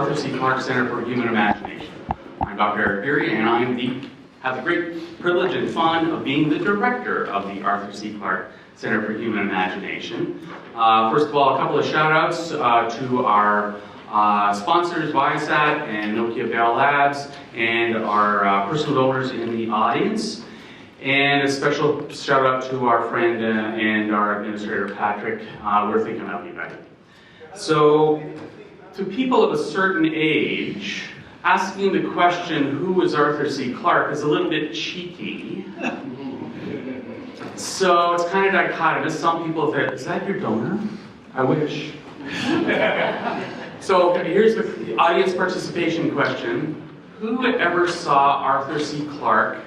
Arthur C. Clarke Center for Human Imagination. I'm Dr. Eric Beery, and I have the great privilege and fun of being the director of the Arthur C. Clarke Center for Human Imagination. First of all, a couple of shout-outs to our sponsors, Viasat and Nokia Bell Labs, and our personal donors in the audience. And a special shout out to our friend and our administrator, Patrick. We're thinking of you, buddy. So, to people of a certain age, asking the question, who is Arthur C. Clarke, is a little bit cheeky. So, it's kind of dichotomous. Some people say, is that your donor? I wish. So, here's the audience participation question. Who ever saw Arthur C. Clarke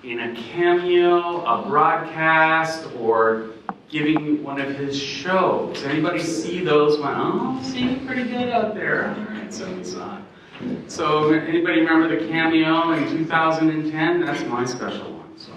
in a cameo, a broadcast, or giving one of his shows? Anybody see those? Oh, see, pretty good out there. All right, so we saw it. So, anybody remember the cameo in 2010? That's my special one. So,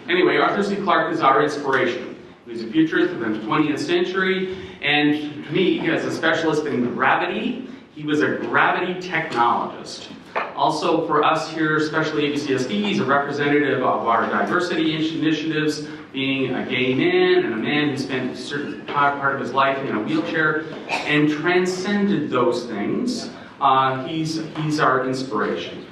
anyway, Arthur C. Clarke is our inspiration. He was a futurist within the 20th century, and to me, as a specialist in gravity, he was a gravity technologist. Also, for us here, especially at UCSD, he's a representative of our diversity initiatives, being a gay man and a man who spent a certain part of his life in a wheelchair and transcended those things. He's our inspiration.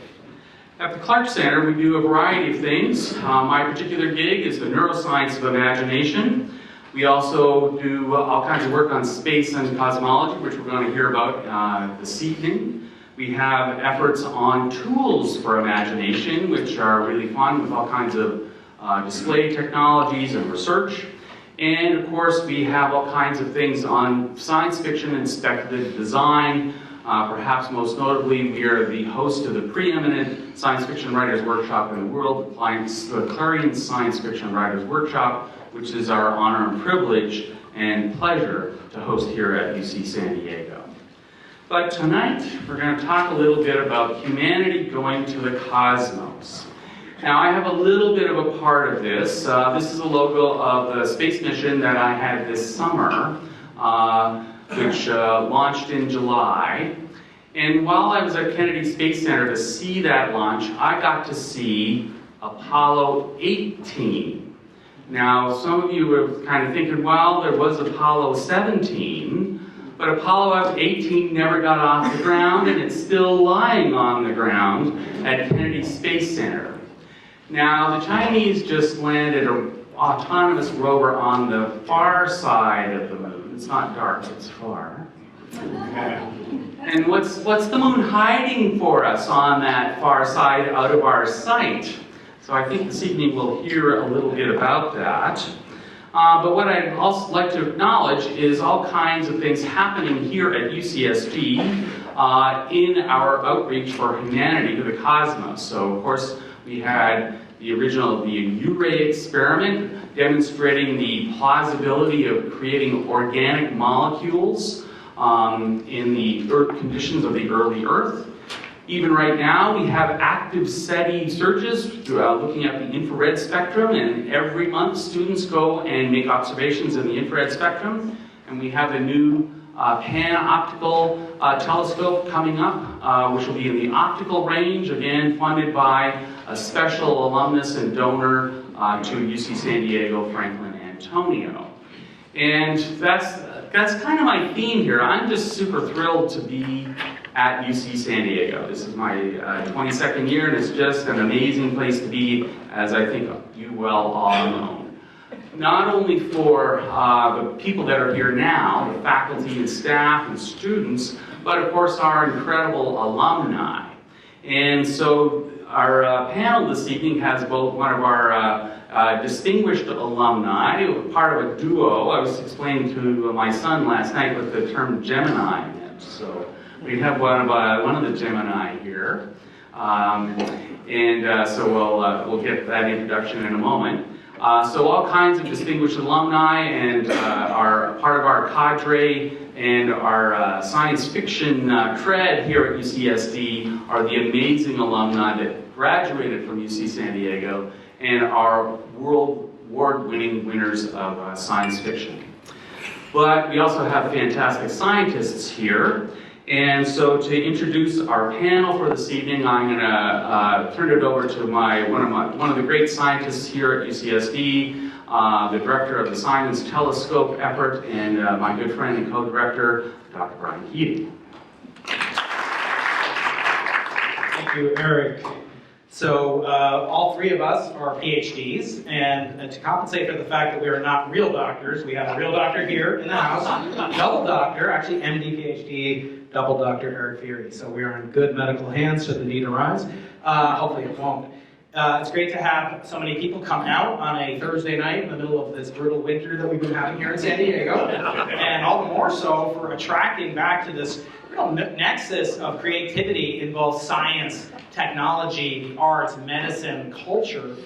At the Clarke Center, we do a variety of things. My particular gig is the neuroscience of imagination. We also do all kinds of work on space and cosmology, which we're going to hear about this evening. We have efforts on tools for imagination, which are really fun with all kinds of display technologies and research. And of course, we have all kinds of things on science fiction and speculative design. Perhaps most notably, we are the host of the preeminent science fiction writers workshop in the world, the Clarion Science Fiction Writers Workshop, which is our honor and privilege and pleasure to host here at UC San Diego. But tonight, we're going to talk a little bit about humanity going to the cosmos. Now, I have a little bit of a part of this. This is a logo of the space mission that I had this summer, which launched in July. And while I was at Kennedy Space Center to see that launch, I got to see Apollo 18. Now, some of you were kind of thinking, well, there was Apollo 17, but Apollo 18 never got off the ground, and it's still lying on the ground at Kennedy Space Center. Now, the Chinese just landed an autonomous rover on the far side of the moon. It's not dark, it's far. And what's the moon hiding for us on that far side out of our sight? So I think this evening we'll hear a little bit about that. But what I'd also like to acknowledge is all kinds of things happening here at UCSD in our outreach for humanity to the cosmos. So, of course, we had the U-ray experiment demonstrating the plausibility of creating organic molecules in the conditions of the early Earth. Even right now, we have active SETI searches looking at the infrared spectrum, and every month students go and make observations in the infrared spectrum. And we have a new pan-optical telescope coming up, which will be in the optical range, again funded by a special alumnus and donor to UC San Diego, Franklin Antonio. And that's kind of my theme here. I'm just super thrilled to be at UC San Diego. This is my 22nd year, and it's just an amazing place to be, as I think you well all know. Not only for the people that are here now, the faculty and staff and students, but of course our incredible alumni. And so our panel this evening has both one of our distinguished alumni, part of a duo. I was explaining to my son last night what the term Gemini meant. So we have one of the Gemini here, so we'll get that introduction in a moment. So all kinds of distinguished alumni and are part of our cadre and our science fiction cred here at UCSD are the amazing alumni that graduated from UC San Diego and are world award-winning winners of science fiction. But we also have fantastic scientists here. And so to introduce our panel for this evening, I'm going to turn it over to one of the great scientists here at UCSD, the director of the Science Telescope effort, and my good friend and co-director, Dr. Brian Keating. Thank you, Eric. So all three of us are PhDs, and to compensate for the fact that we are not real doctors, we have a real doctor here in the house, double doctor, actually MD, PhD, double Dr. Eric Fury. So we are in good medical hands should the need arise. Hopefully it won't. It's great to have so many people come out on a Thursday night in the middle of this brutal winter that we've been having here in San Diego, and all the more so for attracting back to this real nexus of creativity in both science, technology, the arts, medicine, culture.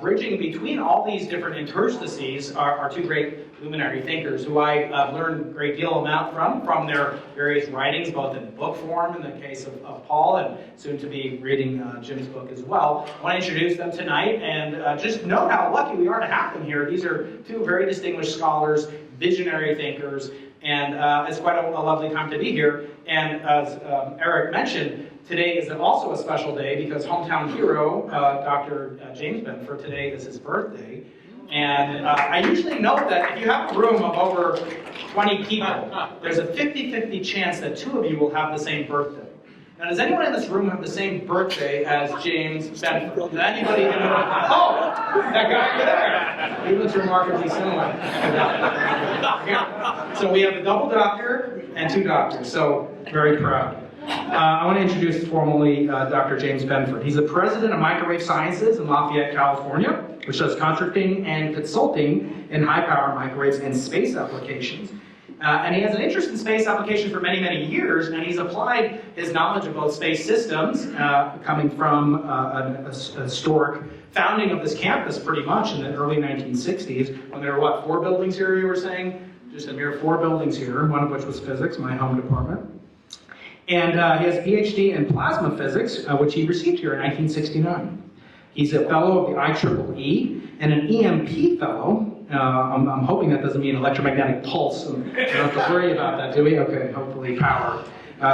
Bridging between all these different interstices are two great luminary thinkers who I've learned a great deal amount from their various writings, both in book form in the case of Paul, and soon to be reading Jim's book as well. I want to introduce them tonight, and just note how lucky we are to have them here. These are two very distinguished scholars, visionary thinkers, and it's quite a lovely time to be here. And as Eric mentioned, today is also a special day because hometown hero, Dr. James Benford, today is his birthday. And I usually note that if you have a room of over 20 people, there's a 50-50 chance that two of you will have the same birthday. Now, does anyone in this room have the same birthday as James Benford? Does anybody in the room? Oh, that guy over there. He looks remarkably similar. So we have a double doctor and two doctors, so very proud. I want to introduce formally Dr. James Benford. He's the president of Microwave Sciences in Lafayette, California, which does contracting and consulting in high-power microwaves and space applications. And he has an interest in space applications for many, many years, and he's applied his knowledge of both space systems, coming from a historic founding of this campus pretty much in the early 1960s, when there were, what, 4 buildings here, you were saying? Just a mere 4 buildings here, one of which was physics, my home department. And he has a PhD in plasma physics, which he received here in 1969. He's a fellow of the IEEE and an EMP fellow. I'm hoping that doesn't mean electromagnetic pulse. We don't have to worry about that, do we? Okay, hopefully power.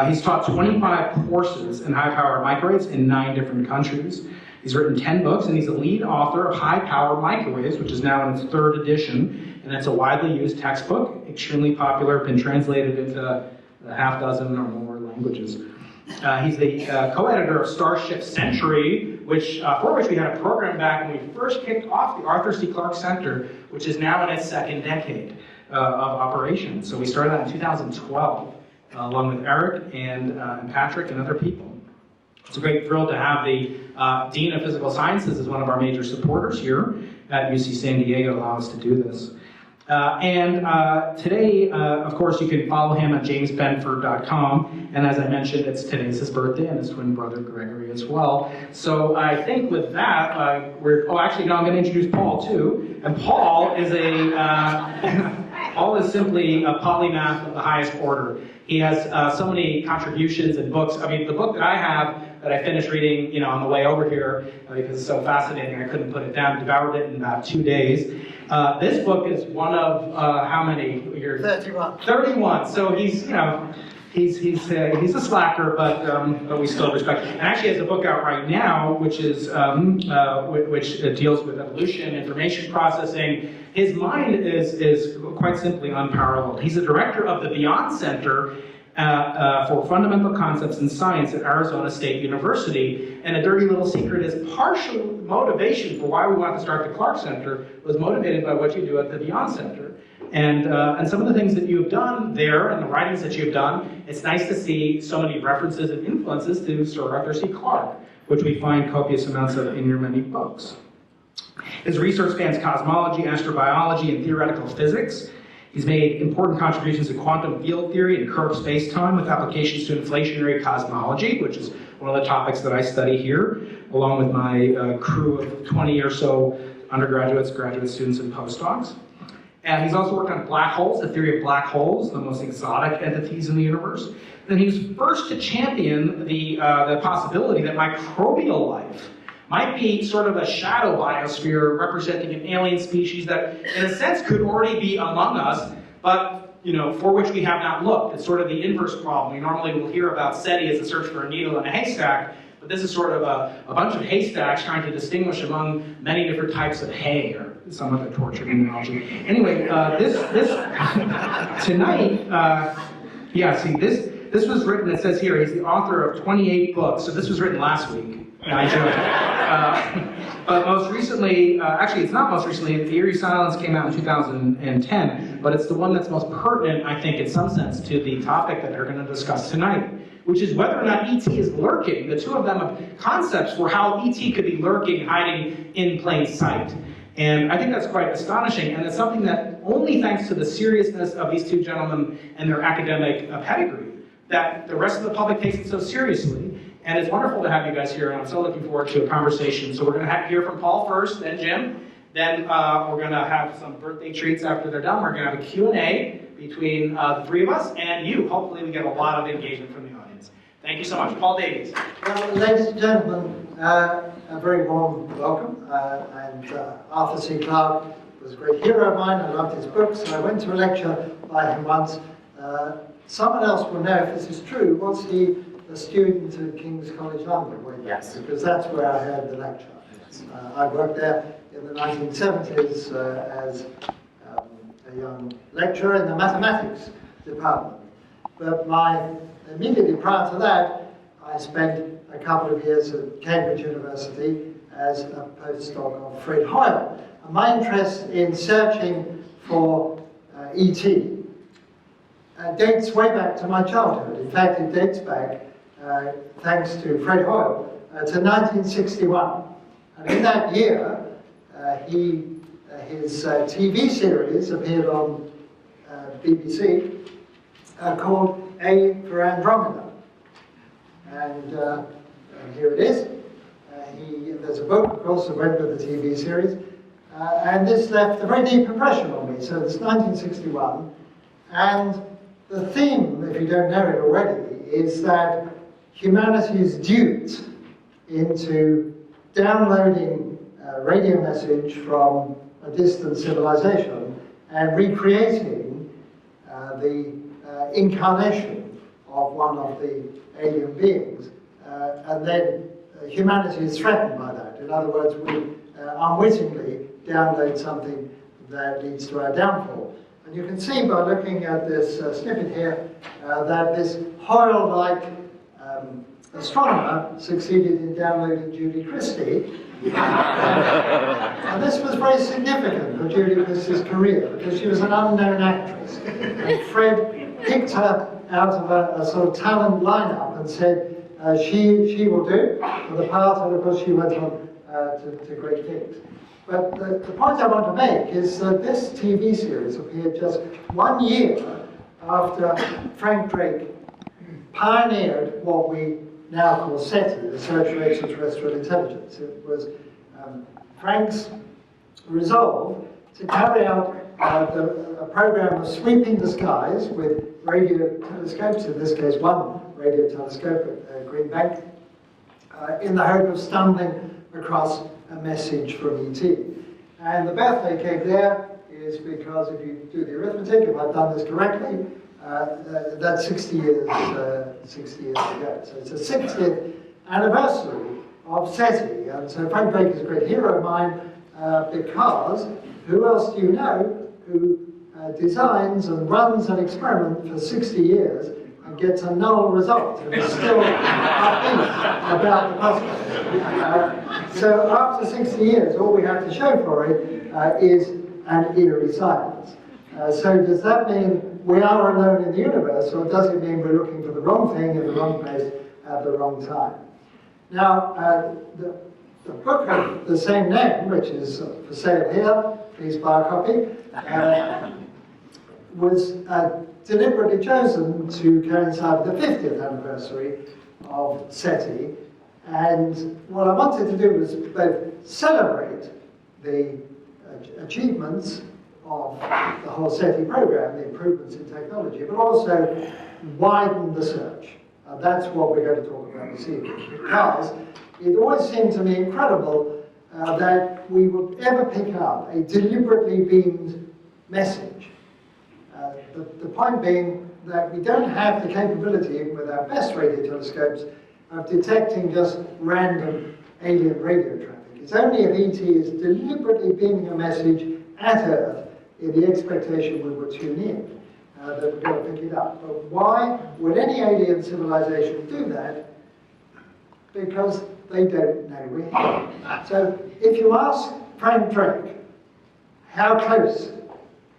He's taught 25 courses in high-power microwaves in 9 different countries. He's written 10 books, and he's a lead author of High-Power Microwaves, which is now in its 3rd edition, and it's a widely used textbook, extremely popular, been translated into a half dozen or more languages. He's the co-editor of Starship Century, for which we had a program back when we first kicked off the Arthur C. Clarke Center, which is now in its 2nd decade of operation. So we started that in 2012, along with Eric and Patrick and other people. It's a great thrill to have the Dean of Physical Sciences as one of our major supporters here at UC San Diego allow us to do this. Today, of course, you can follow him at jamesbenford.com, and as I mentioned, today's his birthday, and his twin brother Gregory as well. So I think with that, I'm going to introduce Paul too, and Paul is Paul is simply a polymath of the highest order. He has so many contributions and books. I mean, the book that I have that I finished reading, on the way over here because it's so fascinating, I couldn't put it down. Devoured it in about 2 days. This book is one of how many? 31. 31. So he's he's a slacker, but we still respect him. And actually, he has a book out right now, which is which deals with evolution, information processing. His mind is quite simply unparalleled. He's the director of the Beyond Center for Fundamental Concepts in Science at Arizona State University. And a dirty little secret is partial motivation for why we wanted to start the Clarke Center was motivated by what you do at the Beyond Center. And some of the things that you have done there and the writings that you've done, it's nice to see so many references and influences to Sir Arthur C. Clarke, which we find copious amounts of in your many books. His research spans cosmology, astrobiology, and theoretical physics. He's made important contributions to quantum field theory and curved space-time with applications to inflationary cosmology, which is one of the topics that I study here, along with my crew of 20 or so undergraduates, graduate students, and postdocs. And he's also worked on black holes, the theory of black holes, the most exotic entities in the universe. Then he was first to champion the possibility that microbial life might be sort of a shadow biosphere representing an alien species that, in a sense, could already be among us, but for which we have not looked. It's sort of the inverse problem. We normally will hear about SETI as a search for a needle in a haystack, but this is sort of a bunch of haystacks trying to distinguish among many different types of hay, or some other tortured analogy. Anyway, tonight, this was written, it says here, he's the author of 28 books, so this was written last week. I joke. But most recently, actually it's not most recently, The Eerie Silence came out in 2010, but it's the one that's most pertinent, I think, in some sense, to the topic that we're going to discuss tonight, which is whether or not ET is lurking. The two of them have concepts for how ET could be lurking, hiding in plain sight. And I think that's quite astonishing, and it's something that only thanks to the seriousness of these two gentlemen and their academic pedigree, that the rest of the public takes it so seriously. And it's wonderful to have you guys here, and I'm so looking forward to a conversation. So we're going to hear from Paul first, then Jim. Then we're going to have some birthday treats after they're done. We're going to have a Q&A between the three of us and you. Hopefully we get a lot of engagement from the audience. Thank you so much. Paul Davies. Well, ladies and gentlemen, a very warm welcome. Arthur C. Clarke was a great hero of mine. I loved his books. I went to a lecture by him once. Someone else will know if this is true. Was he a student at King's College London? Yes. Because that's where I heard the lecture. I worked there in the 1970s as a young lecturer in the mathematics department. But immediately prior to that, I spent a couple of years at Cambridge University as a postdoc of Fred Hoyle. And my interest in searching for ET dates way back to my childhood. In fact, it dates back, thanks to Fred Hoyle, to 1961. And in that year, his TV series appeared on BBC called A for Andromeda. And here it is. There's a book, of course, that went with the TV series. And this left a very deep impression on me. So it's 1961. And the theme, if you don't know it already, is that humanity is duped into downloading a radio message from a distant civilization and recreating the incarnation of one of the alien beings. And then humanity is threatened by that. In other words, we unwittingly download something that leads to our downfall. And you can see by looking at this snippet here that this Hoyle-like astronomer succeeded in downloading Judy Christie. And this was very significant for Judy Christie's career because she was an unknown actress. And Fred picked her out of a sort of talent lineup and said she will do for the part, and of course she went on to great things. But the point I want to make is that this TV series appeared just 1 year after Frank Drake pioneered what we now call SETI, the Search for Extraterrestrial Intelligence. It was Frank's resolve to carry out a program of sweeping the skies with radio telescopes, in this case one radio telescope at Green Bank, in the hope of stumbling across a message from ET. And the birthday cake there is because if you do the arithmetic, if I've done this correctly, that's 60 years ago. So it's the 60th anniversary of SETI. And so Frank Drake is a great hero of mine because who else do you know who designs and runs an experiment for 60 years and gets a null result and is still upbeat about the possibility. So after 60 years, all we have to show for it is an eerie silence. So does that mean we are alone in the universe, or does it mean we're looking for the wrong thing in the wrong place at the wrong time? Now, the book of the same name, which is for sale here, please buy a copy, was deliberately chosen to coincide with the 50th anniversary of SETI. And what I wanted to do was both celebrate the achievements of the whole SETI program, the improvements in technology, but also widen the search. And that's what we're going to talk about this evening, because it always seemed to me incredible that we would ever pick up a deliberately beamed message The point being that we don't have the capability, even with our best radio telescopes, of detecting just random alien radio traffic. It's only if ET is deliberately beaming a message at Earth in the expectation we will tune in that we're going to pick it up. But why would any alien civilization do that? Because they don't know we're here. So if you ask Frank Drake, how close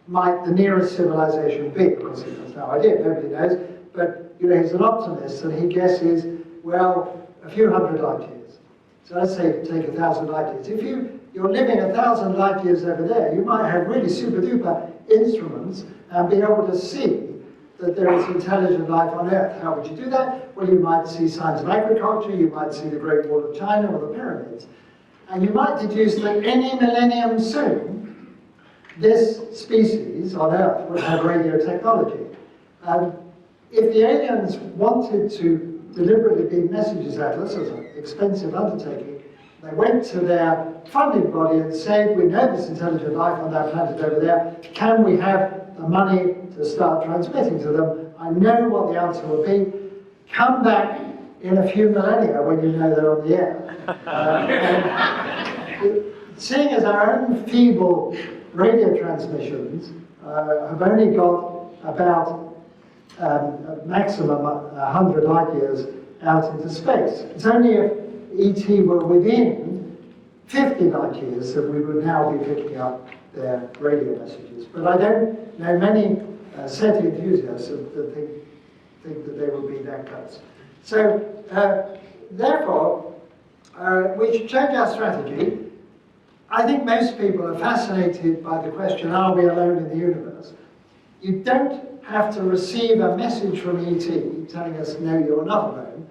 might the nearest civilization be? Of course, he has no idea, nobody knows. But you know, he's an optimist, and he guesses, well, a few hundred light years. So let's say take 1,000 light years. If you're living 1,000 light years over there, you might have really super duper instruments and be able to see that there is intelligent life on Earth. How would you do that? Well, you might see signs of agriculture, you might see the Great Wall of China or the pyramids. And you might deduce that any millennium soon, this species on Earth would have radio technology. If the aliens wanted to deliberately beam messages at us as an expensive undertaking, they went to their funding body and said, we know there's intelligent life on that planet over there, can we have the money to start transmitting to them? I know what the answer will be. Come back in a few millennia when you know they're on the air. Seeing as our own feeble radio transmissions have only got about a maximum 100 light years out into space. It's only if ET were within 50 light years that we would now be picking up their radio messages. But I don't know many SETI enthusiasts that think that they will be that close. So, therefore, we should change our strategy. I think most people are fascinated by the question, are we alone in the universe? You don't have to receive a message from ET telling us, no, you're not alone.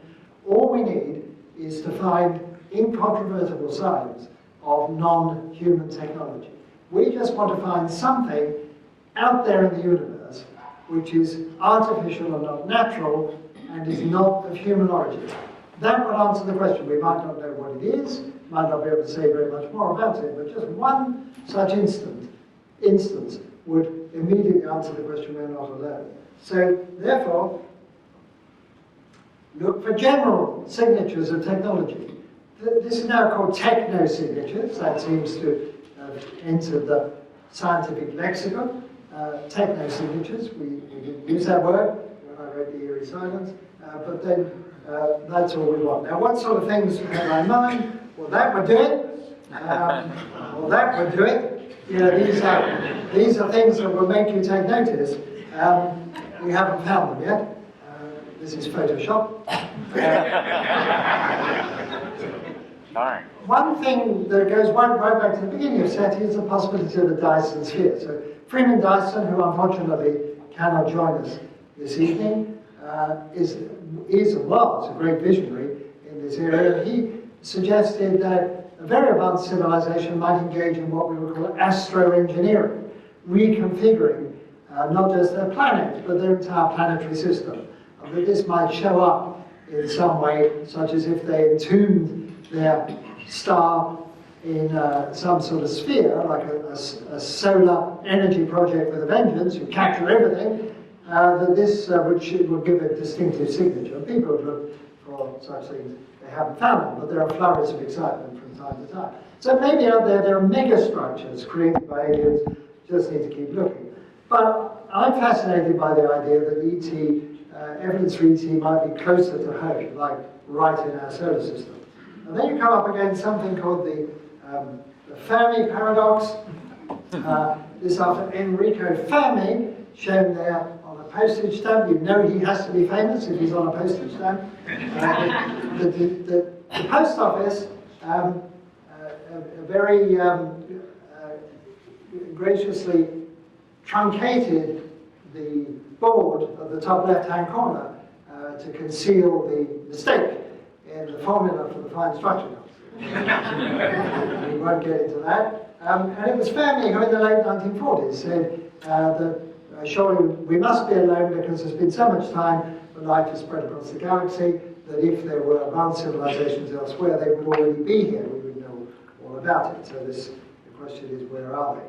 All we need is to find incontrovertible signs of non-human technology. We just want to find something out there in the universe which is artificial and not natural and is not of human origin. That will answer the question. We might not know what it is, might not be able to say very much more about it, but just one such instance would immediately answer the question, we're not alone. So, therefore, look for general signatures of technology. This is now called techno-signatures. That seems to have entered the scientific lexicon. Techno-signatures, we didn't use that word when I read the Eerie Silence, but then that's all we want. Now, what sort of things have I in mind? Well, that would do it. Well, that would do it. You know, these are things that will make you take notice. We haven't found them yet. This is Photoshop. One thing that goes right back to the beginning of SETI is the possibility of the Dyson sphere. So Freeman Dyson, who unfortunately cannot join us this evening, was a great visionary in this area. He suggested that a very advanced civilization might engage in what we would call astro-engineering, reconfiguring not just their planet, but their entire planetary system. That this might show up in some way, such as if they entombed their star in some sort of sphere, like a solar energy project with a vengeance, who capture everything, that this would give a distinctive signature. People have looked for such things. They haven't found them, but there are flurries of excitement from time to time. So maybe out there are megastructures created by aliens, just need to keep looking. But I'm fascinated by the idea that ET, evidence for ET might be closer to home, like right in our solar system. And then you come up against something called the Fermi paradox. This after Enrico Fermi, shown there on a postage stamp. You know he has to be famous if he's on a postage stamp. The post office very graciously truncated the board at the top left-hand corner to conceal the mistake in the formula for the fine structure. We won't get into that. And it was Fermi who in the late 1940s said that surely we must be alone because there's been so much time when life has spread across the galaxy that if there were advanced civilizations elsewhere, they would already be here. We would know all about it. So the question is, where are they?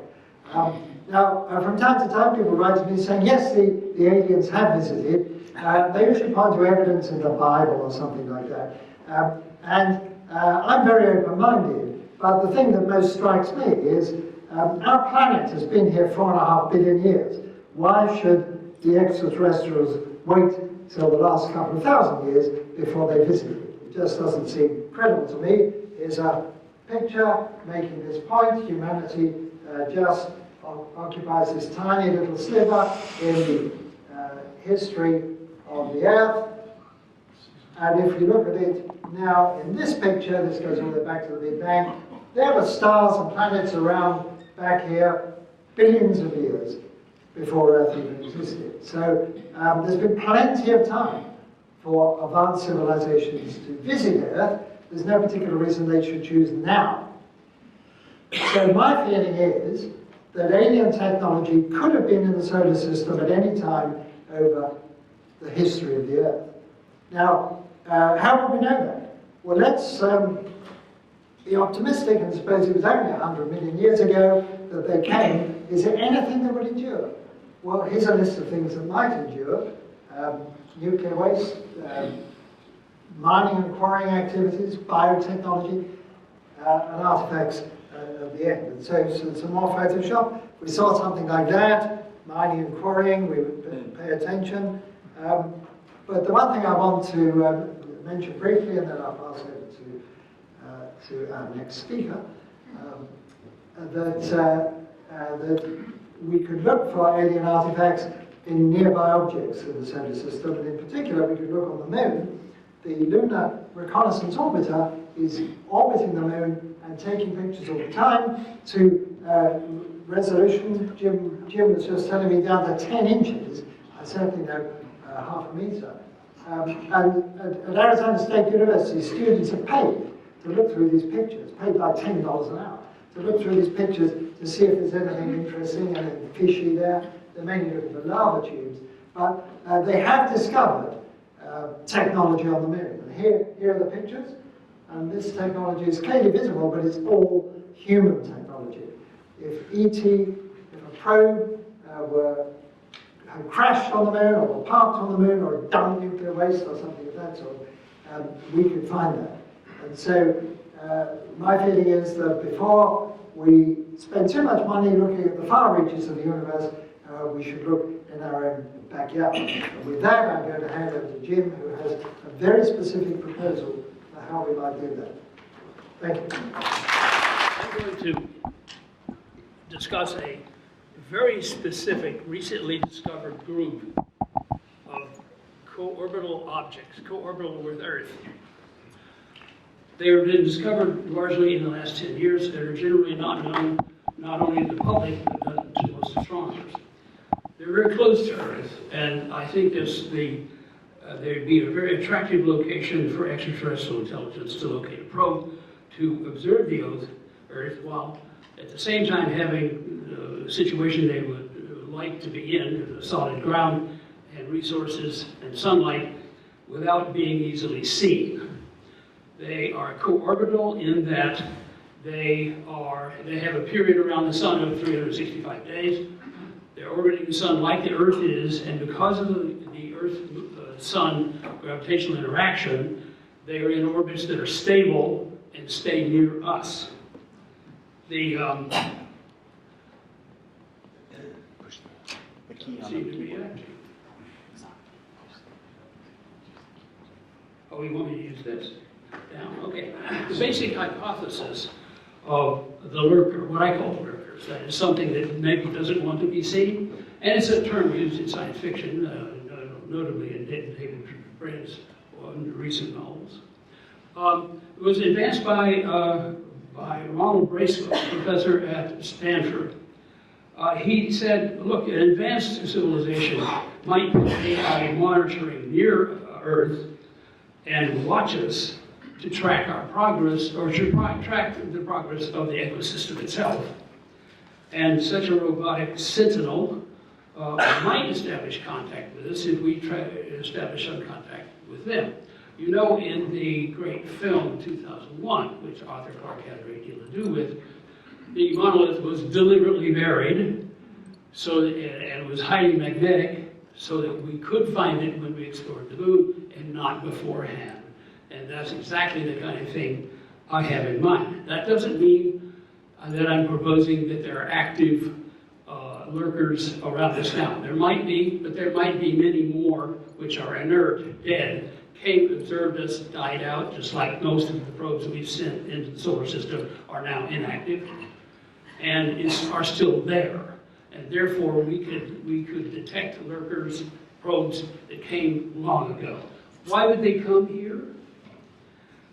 Now, from time to time, people write to me saying, yes, the aliens have visited. They usually point to evidence in the Bible or something like that. I'm very open-minded, but the thing that most strikes me is our planet has been here 4.5 billion years. Why should the extraterrestrials wait till the last couple of thousand years before they visit it? It just doesn't seem credible to me. Here's a picture making this point. Humanity just occupies this tiny little sliver in the history of the Earth. And if you look at it now in this picture, this goes all the way back to the Big Bang, there were stars and planets around back here billions of years before Earth even existed. So there's been plenty of time for advanced civilizations to visit Earth. There's no particular reason they should choose now. So my feeling is that alien technology could have been in the solar system at any time over the history of the Earth. Now, how would we know that? Well, let's be optimistic and suppose it was only 100 million years ago that they came. Is there anything that would endure? Well, here's a list of things that might endure. Nuclear waste, mining and quarrying activities, biotechnology, and artifacts at the end. And so some more Photoshop. We saw something like that, mining and quarrying, we would pay attention. But the one thing I want to mention briefly, and then I'll pass over to our next speaker, that we could look for alien artifacts in nearby objects in the solar system, and in particular we could look on the moon. The Lunar Reconnaissance Orbiter is orbiting the moon and taking pictures all the time to resolution. Jim was just telling me down to 10 inches. I certainly know half a meter. And at Arizona State University, students are paid to look through these pictures, paid like $10 an hour, to look through these pictures to see if there's anything interesting, anything fishy there. They're mainly looking for lava tubes. But they have discovered technology on the moon. And here are the pictures. And this technology is clearly visible, but it's all human technology. If if a probe had crashed on the moon, or were parked on the moon, or dumped nuclear waste, or something of that sort, we could find that. And so my feeling is that before we spend too much money looking at the far reaches of the universe, we should look in our own backyard. And with that, I'm going to hand over to Jim, who has a very specific proposal for how we might do that. Thank you. I'm going to discuss a very specific, recently discovered group of co-orbital objects, co-orbital with Earth. They have been discovered largely in the last 10 years and are generally not known, not only to the public, but to most astronomers. They're very close to Earth, and I think they'd be a very attractive location for extraterrestrial intelligence to locate a probe to observe the Earth, while at the same time having a situation they would like to be in, solid ground and resources and sunlight, without being easily seen. They are co-orbital in that they have a period around the sun of 365 days. They're orbiting the sun like the Earth is, and because of the Earth-Sun gravitational interaction, they are in orbits that are stable and stay near us. The seem to be active. Oh, you want me to use this? Down. Okay. The basic hypothesis of the lurker, what I call lurkers, that is something that maybe doesn't want to be seen, and it's a term used in science fiction, notably in David Brennan's recent novels. It was advanced by Ronald Bracewell, professor at Stanford. He said, look, an advanced civilization might put AI monitoring near Earth and watch us to track our progress, or to track the progress of the ecosystem itself. And such a robotic sentinel might establish contact with us if we establish some contact with them. You know, in the great film 2001, which Arthur Clarke had a great deal to do with, the monolith was deliberately buried, and it was highly magnetic, so that we could find it when we explored the moon and not beforehand. And that's exactly the kind of thing I have in mind. That doesn't mean that I'm proposing that there are active lurkers around us now. There might be, but there might be many more which are inert, dead, came, observed us, died out, just like most of the probes we've sent into the solar system are now inactive, and are still there. And therefore, we could detect lurkers, probes that came long ago. Why would they come here?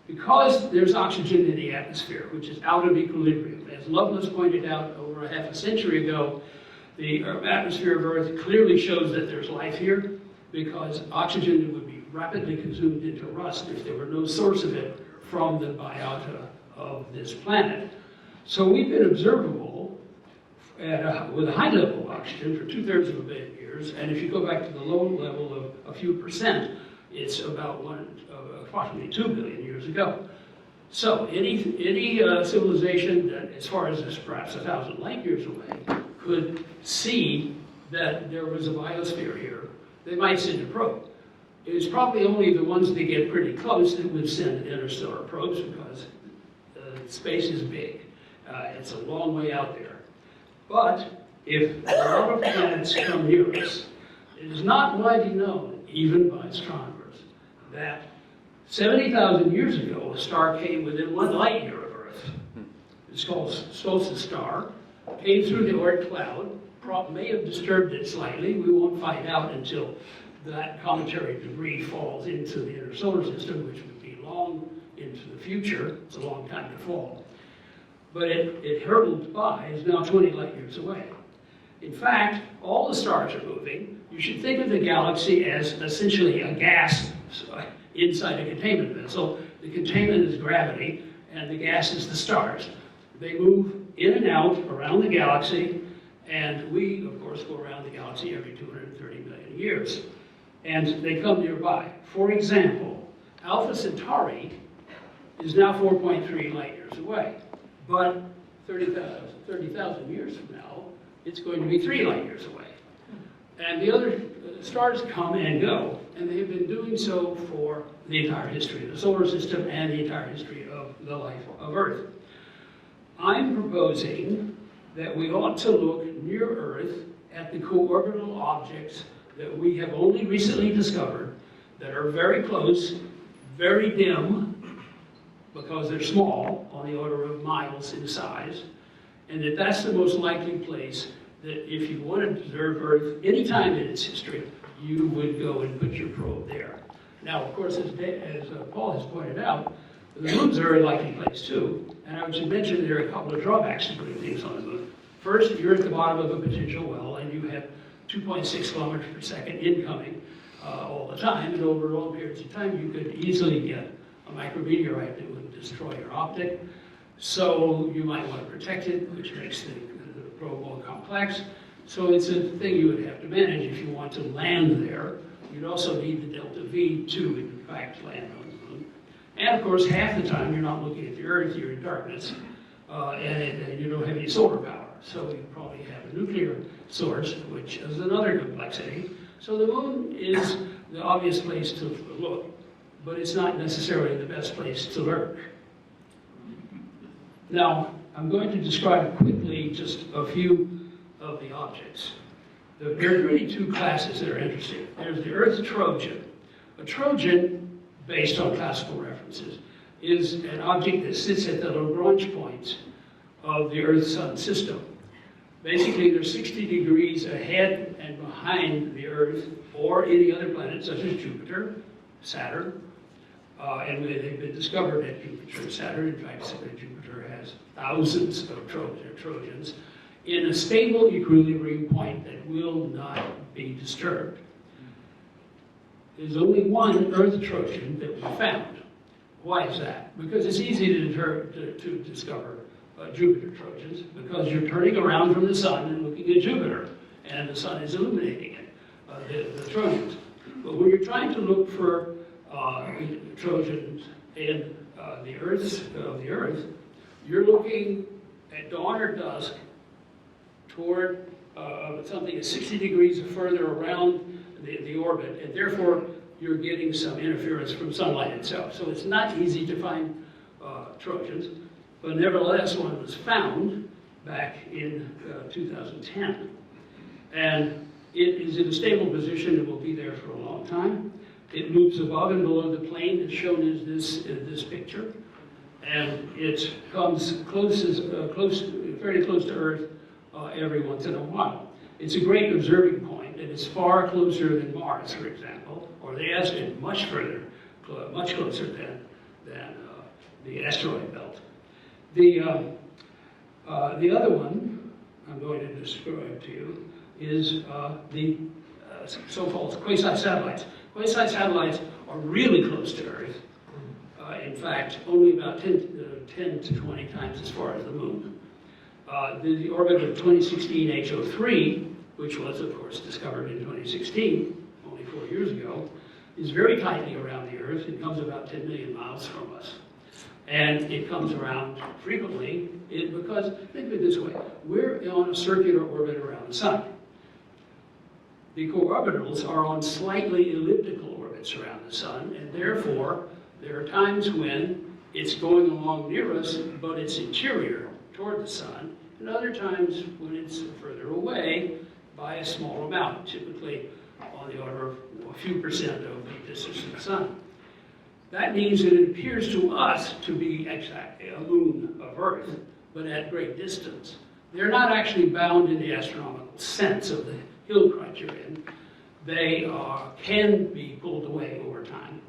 Because there's oxygen in the atmosphere, which is out of equilibrium. As Lovelace pointed out over half a century ago, the atmosphere of Earth clearly shows that there's life here, because oxygen would be rapidly consumed into rust if there were no source of it from the biota of this planet. So we've been observable with a high level of oxygen for 2/3 of a billion years, and if you go back to the low level of a few percent, it's about approximately 2 billion years ago. So any civilization that, as far as perhaps 1,000 light years away, could see that there was a biosphere here, they might send a probe. It's probably only the ones that get pretty close that would send interstellar probes, because space is big. It's a long way out there. But if a lot of planets come near us, it is not widely known, even by astronomers, that 70,000 years ago, a star came within 1 light year of Earth. It's called Solstice Star. Came through the Oort cloud, may have disturbed it slightly. We won't find out until that cometary debris falls into the inner solar system, which would be long into the future. It's a long time to fall. But it hurtled by, is now 20 light years away. In fact, all the stars are moving. You should think of the galaxy as essentially a gas inside a containment vessel. The containment is gravity, and the gas is the stars. They move in and out around the galaxy, and we, of course, go around the galaxy every 230 million years. And they come nearby. For example, Alpha Centauri is now 4.3 light years away. But 30,000 years from now, it's going to be 3 light years away. And the other stars come and go, and they have been doing so for the entire history of the solar system and the entire history of the life of Earth. I'm proposing that we ought to look near Earth at the co-orbital objects that we have only recently discovered, that are very close, very dim, because they're small, on the order of miles in size, and that's the most likely place that if you want to observe Earth any time in its history, you would go and put your probe there. Now, of course, as Paul has pointed out, the moon's a very likely place too, and I should mention there are a couple of drawbacks to putting things on the moon. First, you're at the bottom of a potential well, and you have 2.6 kilometers per second incoming all the time, and over long periods of time, you could easily get a micrometeorite that would destroy your optic. So you might want to protect it, which makes the probe more complex. So it's a thing you would have to manage if you want to land there. You'd also need the delta V to, in fact, land on the moon. And of course, half the time you're not looking at the Earth, you're in darkness, and you don't have any solar power. So you probably have a nuclear source, which is another complexity. So the moon is the obvious place to look, but it's not necessarily the best place to lurk. Now, I'm going to describe quickly just a few of the objects. There are really 2 classes that are interesting. There's the Earth Trojan. A Trojan, based on classical references, is an object that sits at the Lagrange points of the Earth-Sun system. Basically, they're 60 degrees ahead and behind the Earth or any other planet, such as Jupiter, Saturn, and they've been discovered at Jupiter and Saturn. In fact, Jupiter has thousands of Trojans in a stable equilibrium point that will not be disturbed. There's only one Earth Trojan that we found. Why is that? Because it's easy to discover Jupiter Trojans, because you're turning around from the sun and looking at Jupiter, and the sun is illuminating it, the Trojans. But when you're trying to look for Trojans in the Earth, you're looking at dawn or dusk toward something that's 60 degrees or further around the orbit, and therefore you're getting some interference from sunlight itself. So it's not easy to find Trojans, but nevertheless one was found back in 2010. And it is in a stable position. It will be there for a long time. It moves above and below the plane as shown in this picture. And it comes very close to Earth every once in a while. It's a great observing point, and it's far closer than Mars, for example, or the asteroid, much further, much closer than the asteroid belt. The other one I'm going to describe to you is the so-called quasi-satellites. Quasi-satellites are really close to Earth. In fact, only about 10 to 20 times as far as the Moon. The orbit of 2016 HO3, which was, of course, discovered in 2016, only 4 years ago, is very tightly around the Earth. It comes about 10 million miles from us. And it comes around frequently because, think of it this way, we're on a circular orbit around the Sun. The co-orbitals are on slightly elliptical orbits around the Sun, and therefore there are times when it's going along near us, but it's interior toward the Sun, and other times when it's further away by a small amount, typically on the order of a few percent of the distance from the Sun. That means that it appears to us to be exactly a moon of Earth, but at great distance. They're not actually bound in the astronomical sense of the Hill criterion. They can be pulled away over time,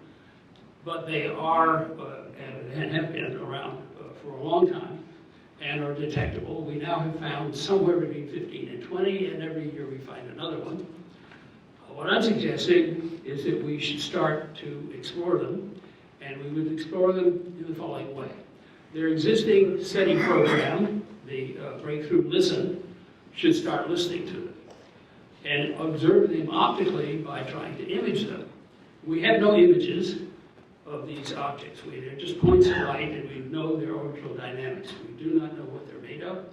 but they are and have been around for a long time and are detectable. We now have found somewhere between 15 and 20, and every year we find another one. What I'm suggesting is that we should start to explore them, and we would explore them in the following way. Their existing SETI program, the Breakthrough Listen, should start listening to them and observe them optically by trying to image them. We have no images of these objects. They're just points of light, and we know their orbital dynamics. We do not know what they're made of.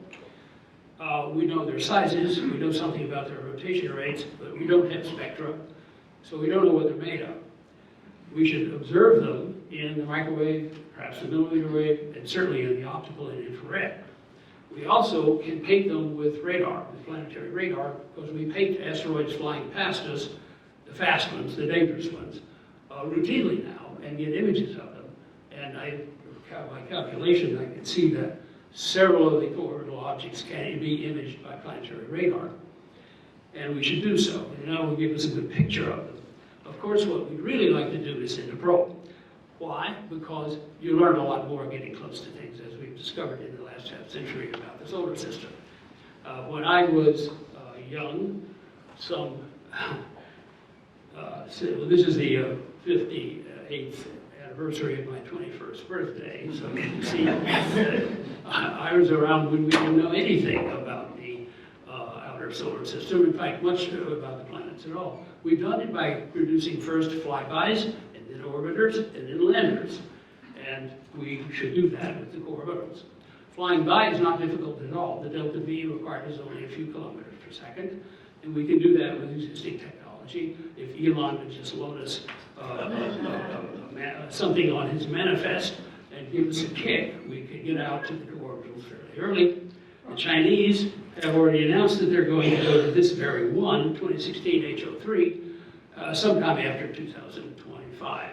We know their sizes. We know something about their rotation rates, but we don't have spectra, so we don't know what they're made of. We should observe them in the microwave, perhaps the millimeter wave, and certainly in the optical and infrared. We also can paint them with radar, with planetary radar, because we paint asteroids flying past us, the fast ones, the dangerous ones, routinely now, and get images of them. And by calculation, I can see that several of the co-orbital objects can be imaged by planetary radar. And we should do so. And that will give us a good picture of them. Of course, what we'd really like to do is send a probe. Why? Because you learn a lot more getting close to things, as we've discovered in the last half century about the solar system. When I was young, this is the 58th anniversary of my 21st birthday, so you can see I was around when we didn't know anything about the outer solar system, in fact, much about the planets at all. We've done it by producing first flybys, and then orbiters, and then landers. And we should do that with the co-orbitals. Flying by is not difficult at all. The delta V requires only a few kilometers per second, and we can do that with existing technology. If Elon would just load us something on his manifest and give us a kick, we could get out to the co-orbitals fairly early. The Chinese have already announced that they're going to go to this very one, 2016 HO3, sometime after 2025.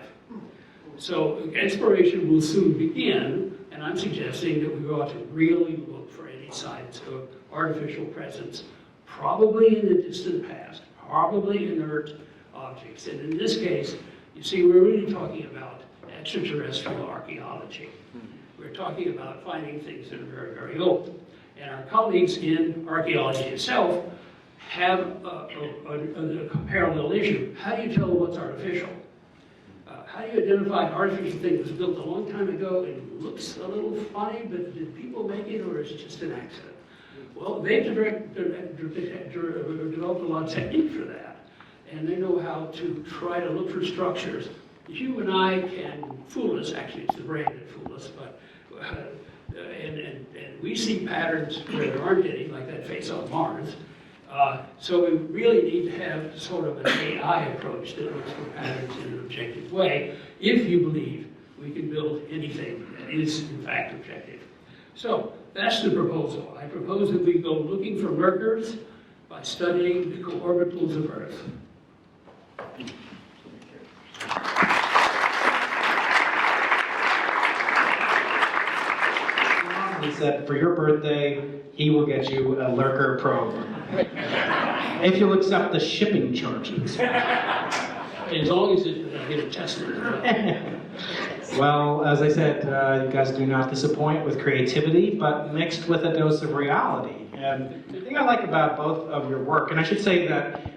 So exploration will soon begin, and I'm suggesting that we ought to really look for any signs of artificial presence, probably in the distant past, probably inert objects. And in this case, you see, we're really talking about extraterrestrial archeology. We're talking about finding things that are very, very old. And our colleagues in archeology itself have a parallel issue. How do you tell what's artificial? How do you identify an artificial thing that was built a long time ago and looks a little funny, but did people make it, or is it just an accident? Well, they've developed a lot of technique for that, and they know how to try to look for structures. You and I can fool us. Actually, it's the brain that fools us, but and we see patterns where there aren't any, like that face on Mars. So we really need to have sort of an AI approach that looks for patterns in an objective way, if you believe we can build anything that is, in fact, objective. So that's the proposal. I propose that we go looking for lurkers by studying the co-orbitals of Earth. He said for your birthday, he will get you a lurker probe. If you'll accept the shipping charges. As long as I get a testament. Well, as I said, you guys do not disappoint with creativity, but mixed with a dose of reality. And the thing I like about both of your work, and I should say that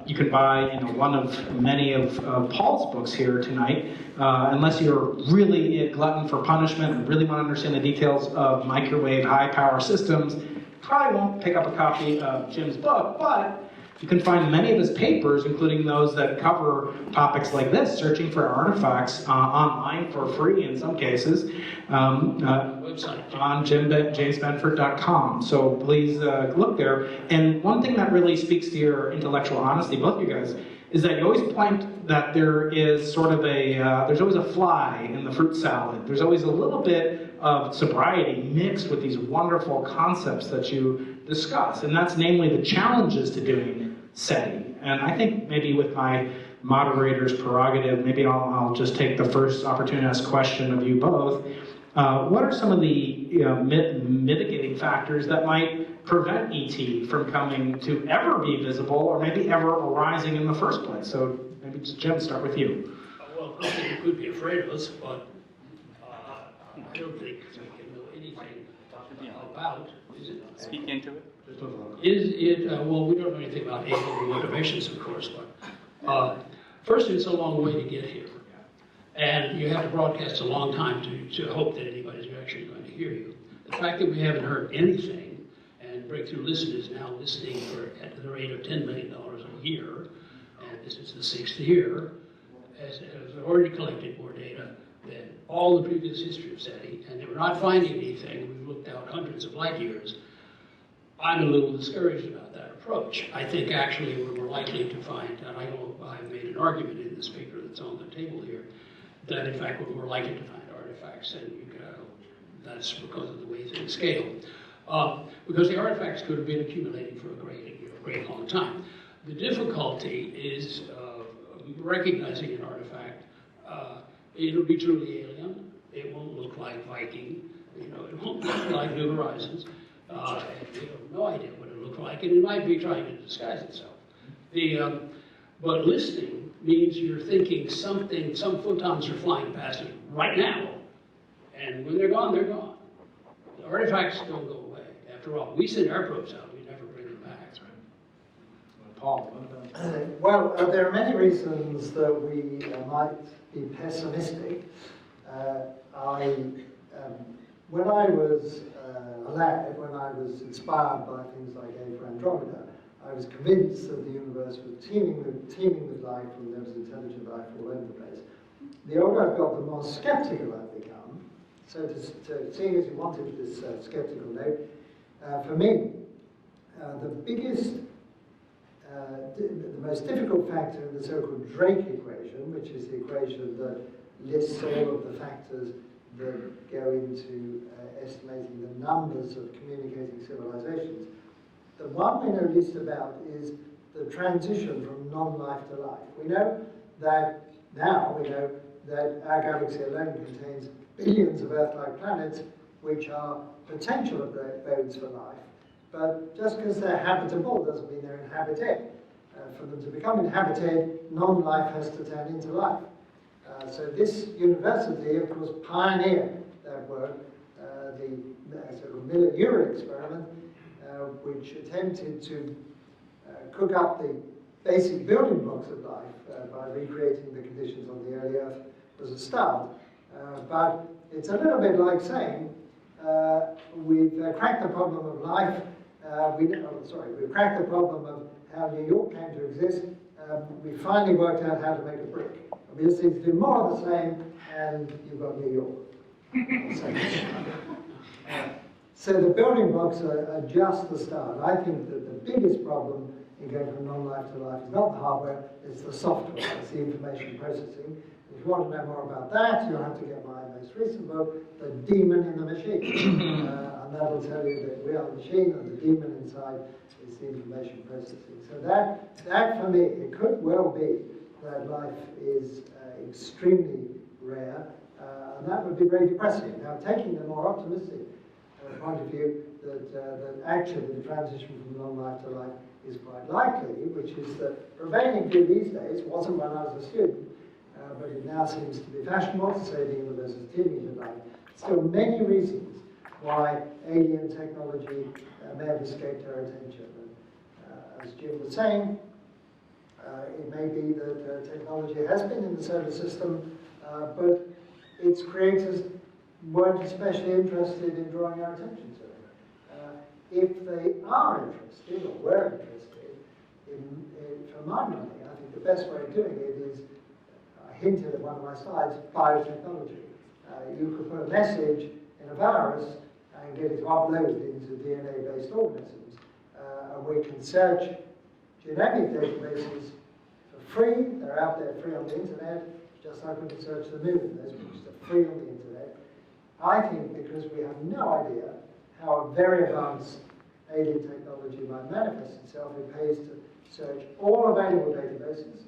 you can buy one of many of Paul's books here tonight, unless you're really a glutton for punishment and really want to understand the details of microwave high-power systems, probably won't pick up a copy of Jim's book, but you can find many of his papers, including those that cover topics like this, searching for artifacts online for free in some cases, on jamesbenford.com. So please look there. And one thing that really speaks to your intellectual honesty, both of you guys, is that you always point that there is sort of there's always a fly in the fruit salad. There's always a little bit of sobriety mixed with these wonderful concepts that you discuss. And that's namely the challenges to doing SETI. And I think maybe with my moderator's prerogative, maybe I'll just take the first opportunity to ask a question of you both. What are some of the mitigating factors that might prevent ET from coming to ever be visible or maybe ever arising in the first place? So maybe just Jim, start with you. Well, I think you could be afraid of us, but I don't think we can know anything about. Is it? Speak into it. Is it, well, we don't know anything about alien motivations, of course, but first, it's a long way to get here. And you have to broadcast a long time to hope that anybody's actually going to hear you. The fact that we haven't heard anything, and Breakthrough Listen is now listening at the rate of $10 million a year, and this is the 6th year, has already collected more data than all the previous history of SETI, and we're not finding anything. We've looked out hundreds of light years. I'm a little discouraged about that approach. I think actually we're more likely to find, and I know I've made an argument in this paper that's on the table here, that in fact we're more likely to find artifacts, and that's because of the way things scale. Because the artifacts could have been accumulating for a great long time. The difficulty is recognizing an artifact. It'll be truly alien. It won't look like Viking. It won't look like New Horizons. And we have no idea what it looked like, and it might be trying to disguise itself. But listening means you're thinking some photons are flying past it right now, and when they're gone, they're gone. The artifacts don't go away. After all, we send our probes out, we never bring them back. That's right. Paul, well, there are many reasons that we might be pessimistic. When I was a lad, when I was inspired by things like A for Andromeda, I was convinced that the universe was teeming with life and there was intelligent life all over the place. The older I've got, the more skeptical I've become. So seeing as you wanted this skeptical note, for me, the most difficult factor in the so-called Drake equation, which is the equation that lists all of the factors that go into estimating the numbers of communicating civilizations. The one we know least about is the transition from non-life to life. We know that our galaxy alone contains billions of Earth-like planets which are potential abodes for life. But just because they're habitable doesn't mean they're inhabited. For them to become inhabited, non-life has to turn into life. So this university, of course, pioneered that work, the sort of Miller-Urey experiment, which attempted to cook up the basic building blocks of life by recreating the conditions on the early Earth, was a start. But it's a little bit like saying we've cracked the problem of life. We've cracked the problem of how New York came to exist. We finally worked out how to make a brick. We just need to do more of the same, and you've got New York. So the building blocks are just the start. I think that the biggest problem in going from non-life to life is not the hardware, it's the software, it's the information processing. If you want to know more about that, you'll have to get my most recent book, The Demon in the Machine. And that'll tell you that we are the machine and the demon inside is the information processing. So that for me, it could well be that life is extremely rare, and that would be very depressing. Now, taking the more optimistic point of view, that actually the transition from non-life to life is quite likely, which is the prevailing view these days, wasn't when I was a student, but it now seems to be fashionable to say the universe is teeming with life. Still many reasons why alien technology may have escaped our attention. And, as Jim was saying, it may be that technology has been in the solar system, but its creators weren't especially interested in drawing our attention to it. If they are interested, or were interested, for my money, I think the best way of doing it is, I hinted at one of my slides, biotechnology. You could put a message in a virus and get it uploaded into DNA-based organisms. And we can search genomic databases for free. They're out there free on the internet, just like we can search the moon. Those books are free on the internet. I think because we have no idea how a very advanced alien technology might manifest itself, it pays to search all available databases,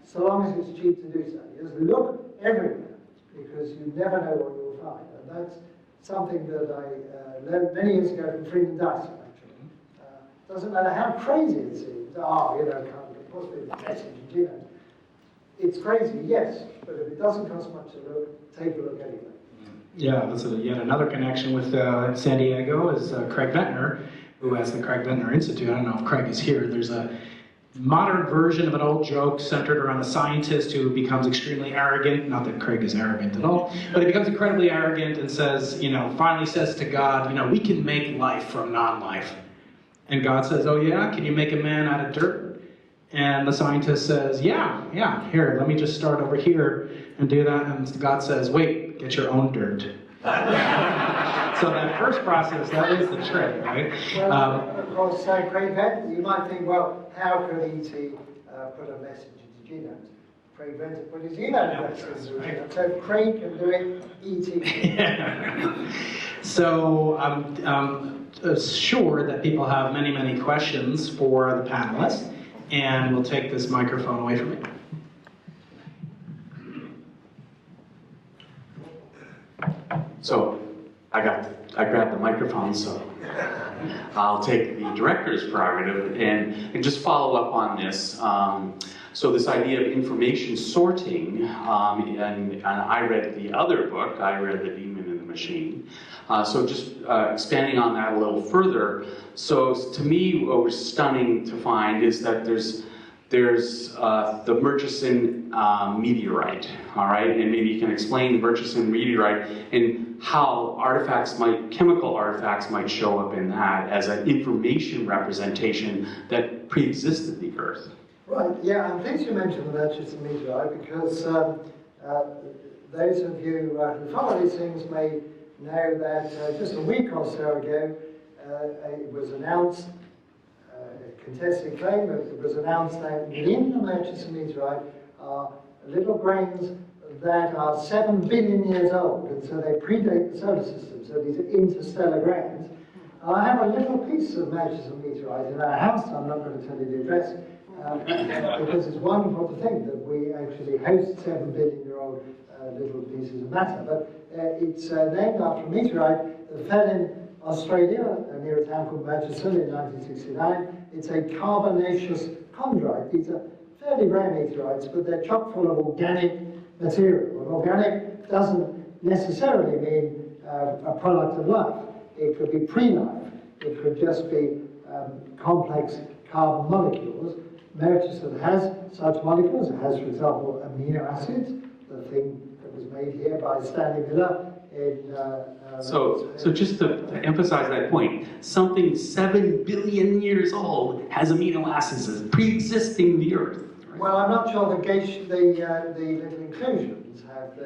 so long as it's cheap to do so. You just look everywhere, because you never know what you'll find. And that's something that I learned many years ago from Freeman Dyson, actually. Doesn't matter how crazy it seems. Can't possibly be message in genomes. It's crazy, yes, but if it doesn't cost much to look, take a look anyway. Yeah, that's yet another connection with San Diego is Craig Ventnor, who has the Craig Ventnor Institute. I don't know if Craig is here. There's a modern version of an old joke centered around a scientist who becomes extremely arrogant. Not that Craig is arrogant at all, but he becomes incredibly arrogant and says, finally says to God, we can make life from non-life. And God says, oh yeah, can you make a man out of dirt? And the scientist says, yeah, here, let me just start over here and do that. And God says, wait, get your own dirt. So that first process, that is the trick, right? Well, of course, Craig Ventnor, you might think, well, how could E.T. put a message into genomes? Craig Ventnor put his email address into genomes. So if Craig can do it, E.T. So I'm sure that people have many, many questions for the panelists, and we'll take this microphone away from me. So I grabbed the microphone, so I'll take the director's prerogative and just follow up on this. So this idea of information sorting, and I read the other book, I read The Demon in the Machine. So just expanding on that a little further. So to me, what was stunning to find is that there's the Murchison Meteorite, all right? And maybe you can explain the Murchison Meteorite and how chemical artifacts might show up in that as an information representation that pre-existed the Earth. Right, yeah, I'm pleased you mentioned the Murchison Meteorite because those of you who follow these things may know that just a week or so ago it was announced, contested claim, but it was announced that in the Murchison Meteorite are little grains that are 7 billion years old, and so they predate the solar system, so these are interstellar grains. I have a little piece of Murchison Meteorite in our house. I'm not going to tell you the address, because it's wonderful to think that we actually host 7 billion-year-old little pieces of matter. But it's named after a meteorite that fell in Australia near a town called Murchison in 1969. It's a carbonaceous chondrite. These are fairly rare meteorites, but they're chock full of organic material. And organic doesn't necessarily mean a product of life. It could be pre-life. It could just be complex carbon molecules. Murchison has such molecules. It has, for example, amino acids, the thing that was made here by Stanley Miller in... So just to emphasize that point, something 7 billion years old has amino acids as pre-existing the Earth. Right? Well, I'm not sure the little inclusions missions have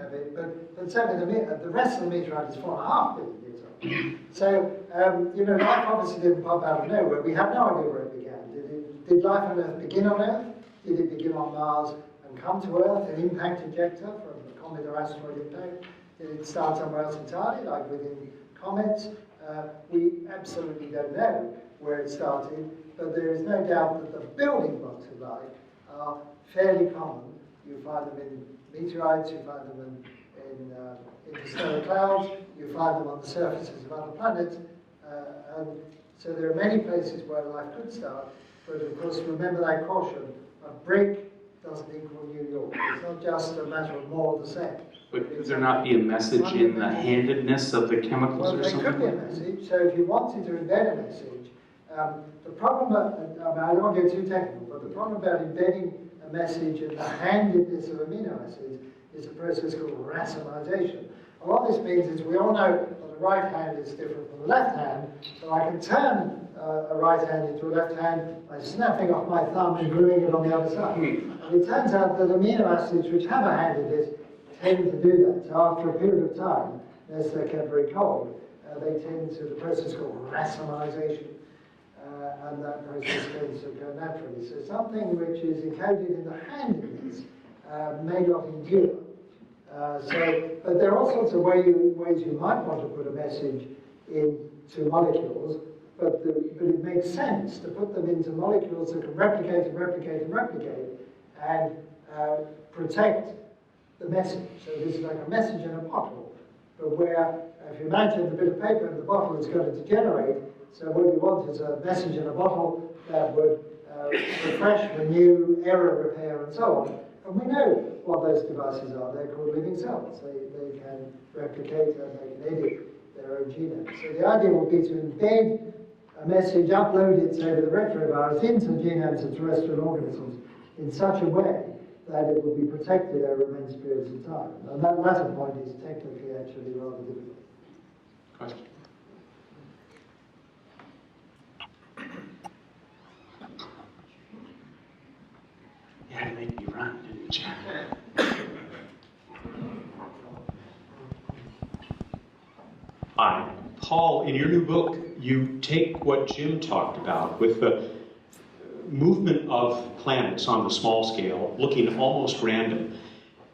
have it, but certainly the rest of the meteorite is 4.5 billion years old. So life obviously didn't pop out of nowhere. We have no idea where it began. Did life on Earth begin on Earth? Did it begin on Mars and come to Earth, an impact ejector from a comet or asteroid impact? Did it start somewhere else entirely, like within comets? We absolutely don't know where it started, but there is no doubt that the building blocks of life are fairly common. You find them in meteorites, you find them in interstellar clouds, you find them on the surfaces of other planets, and so there are many places where life could start, but of course remember that caution, a brick doesn't equal New York. It's not just a matter of more of the same. But could there not be a message in the handedness of the chemicals or something? Well, there could be a message. So if you wanted to embed a message, the problem, I don't want to get too technical, but the problem about embedding a message in the handedness of amino acids is a process called racemization. And what this means is we all know that the right hand is different from the left hand, so I can turn a right hand into a left hand by snapping off my thumb and gluing it on the other side. And it turns out that amino acids which have a handedness tend to do that. So after a period of time, unless they're kept very cold, they tend to, the process called racemization, and that process tends to go naturally. So something which is encoded in the handedness may not endure. But there are all sorts of ways you might want to put a message into molecules, but it makes sense to put them into molecules that can replicate and replicate and replicate and protect the message. So this is like a message in a bottle, but where, if you imagine the bit of paper in the bottle is going to degenerate, so what you want is a message in a bottle that would refresh, renew, error repair, and so on. And we know what those devices are. They're called living cells. They can replicate and they can edit their own genome. So the idea would be to embed a message, upload it, say, with a retrovirus into genomes of terrestrial organisms in such a way that it will be protected over immense periods of time. And that latter point is technically actually rather difficult. Question? You had to make me run, didn't you? Hi. Paul, in your new book, you take what Jim talked about with the movement of planets on the small scale, looking almost random,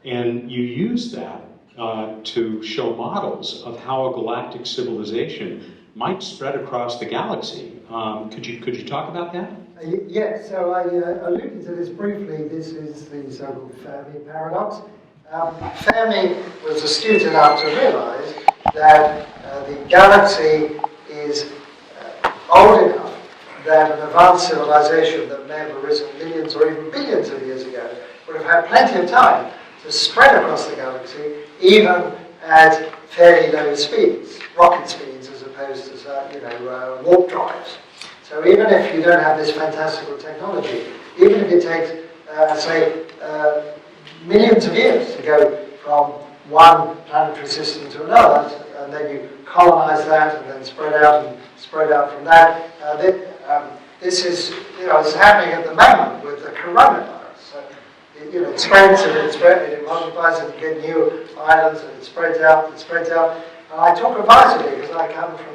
and you use that to show models of how a galactic civilization might spread across the galaxy. Could you talk about that? Yes, so I alluded to this briefly. This is the so-called Fermi paradox. Fermi was astute enough to realize that the galaxy is old enough that an advanced civilization that may have arisen millions or even billions of years ago would have had plenty of time to spread across the galaxy, even at fairly low speeds, rocket speeds, as opposed to warp drives. So even if you don't have this fantastical technology, even if it takes, millions of years to go from one planetary system to another, and then you colonize that and then spread out from that. This is, it's happening at the moment with the coronavirus. So, it spreads and it multiplies and you get new islands and it spreads out. And I talk advisedly because I come from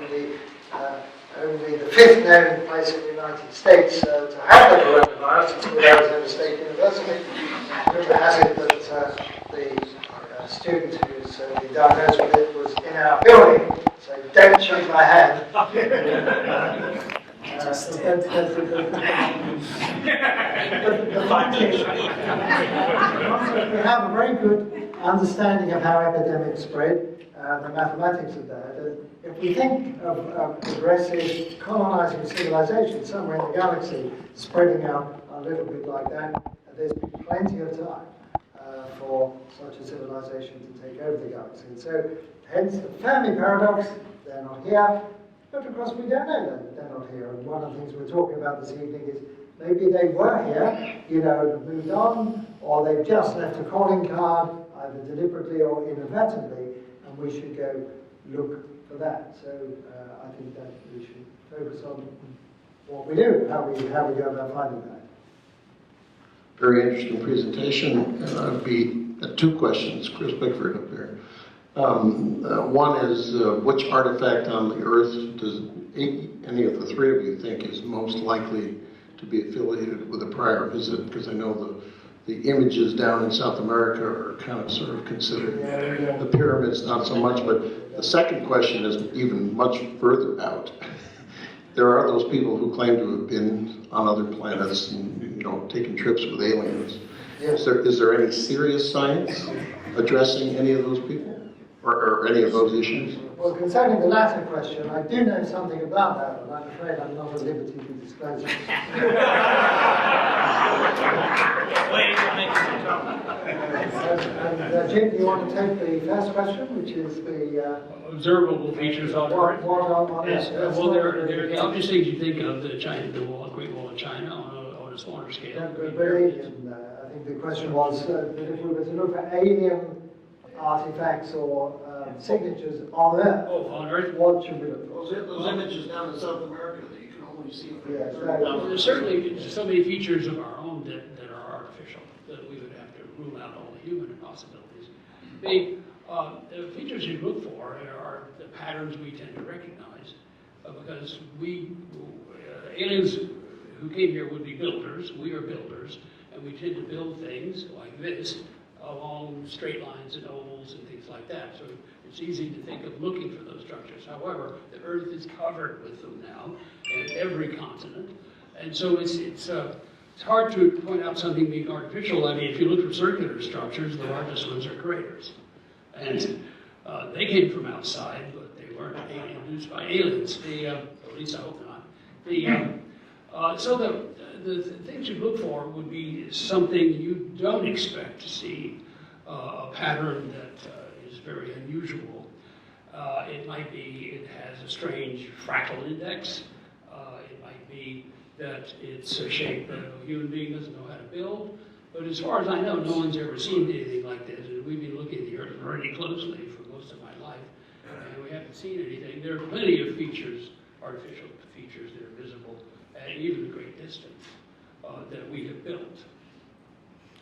only the fifth known place in the United States to have the coronavirus. It's with Arizona State University. Rumor has it that the student who's been diagnosed with it was in our building, so don't shake my hand. The fact is, we have a very good understanding of how epidemics spread, the mathematics of that. And if we think of progressive colonizing civilization somewhere in the galaxy spreading out a little bit like that, there's been plenty of time for such a civilization to take over the galaxy. And so, hence the Fermi paradox, they're not here, but of course we don't know that they're not here. And one of the things we're talking about this evening is maybe they were here, moved on, or they've just left a calling card, either deliberately or inadvertently, and we should go look for that. So I think that we should focus on what we do, how we go about finding that. Very interesting presentation, and I'd be Two questions, Chris Bickford up there. One is, which artifact on the Earth does any of the three of you think is most likely to be affiliated with a prior visit? Because I know the images down in South America are kind of sort of considered. The pyramids, not so much. But the second question is even much further out. There are those people who claim to have been on other planets and, you know, taken trips with aliens. Yes. Is there any serious science addressing any of those people or any of those issues? Well, concerning the latter question, I do know something about that, but I'm afraid I'm not at liberty to disclose it. Jim, do you want to take the first question, which is the Observable features on Earth. what on Yes, Earth? well, there are the obvious things you think of, the wall, Great Wall of China on a smaller scale. I think the question was that if we were to look for alien artifacts or signatures on Earth, On Earth? what should we look for? Those images down in South America that you can only see from Yes, Well, there's certainly so many features of our own that are artificial that we would have to rule out all the human possibilities. The features you look for are the patterns we tend to recognize because aliens who came here would be builders, we are builders, and we tend to build things like this along straight lines and ovals and things like that. So it's easy to think of looking for those structures. However, the Earth is covered with them now, and every continent. And so it's hard to point out something being artificial. I mean, if you look for circular structures, the largest ones are craters. And they came from outside, but they weren't induced by aliens. At least I hope not. So the things you look for would be something you don't expect to see, a pattern that is very unusual. It might be it has a strange fractal index. It might be that it's a shape that a human being doesn't know how to build. But as far as I know, no one's ever seen anything like this. And we've been looking at the Earth very closely for most of my life, and we haven't seen anything. There are plenty of features, artificial features that are visible at even a great distance that we have built.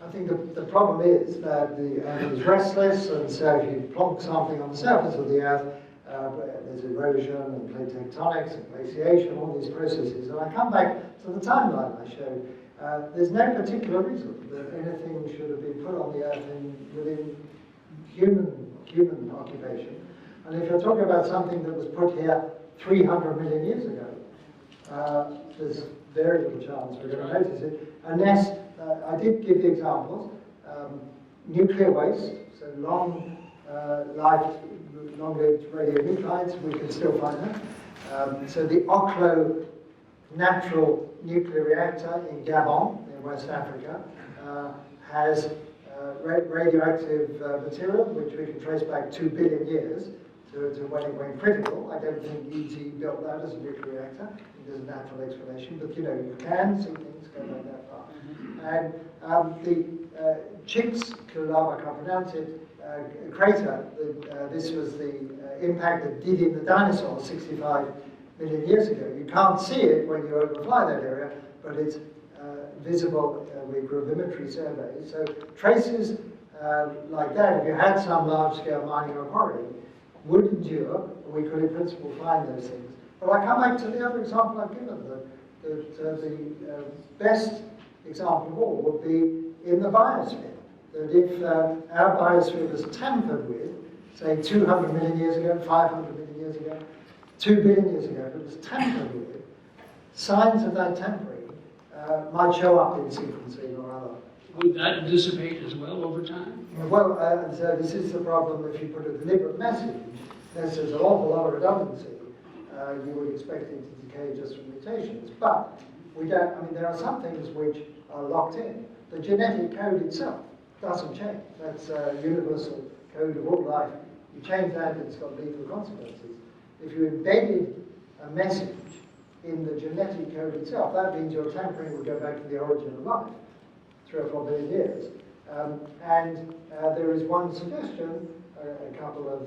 I think the problem is that the Earth is restless, and so if you plonk something on the surface of the Earth, there's erosion and plate tectonics and glaciation, all these processes. And I come back to the timeline I showed. There's no particular reason that anything should have been put on the Earth within human occupation. And if you're talking about something that was put here 300 million years ago, there's very little chance we're going to notice it, unless, I did give the examples, nuclear waste, so long-lived radionuclides, we can still find them. So the Oklo natural nuclear reactor in Gabon, in West Africa, has radioactive material, which we can trace back 2 billion years to when it went critical. I don't think ET built that as a nuclear reactor. There's a natural explanation, but you know, you can see things go back that far. And the Chicxulub, I can't pronounce it, crater, this was the impact that did in the dinosaurs 65 million years ago. You can't see it when you overfly that area, but it's visible with gravimetry surveys. So traces like that, if you had some large-scale mining or quarrying, would endure. We could in principle find those things. But I come back to the other example I've given, that the best example of all would be in the biosphere. That if our biosphere was tampered with, say 200 million years ago, 500 million years ago, 2 billion years ago, if it was tampered with, signs of that tampering might show up in sequencing or other. Would that dissipate as well over time? Well, so this is the problem if you put a deliberate message, there's an awful lot of redundancy. You would expect it to decay just from mutations. But we don't, I mean, there are some things which are locked in. The genetic code itself doesn't change. That's a universal code of all life. You change that, it's got lethal consequences. If you embedded a message in the genetic code itself, that means your tampering would go back to the origin of life, 3 or 4 billion years. There is one suggestion, a couple of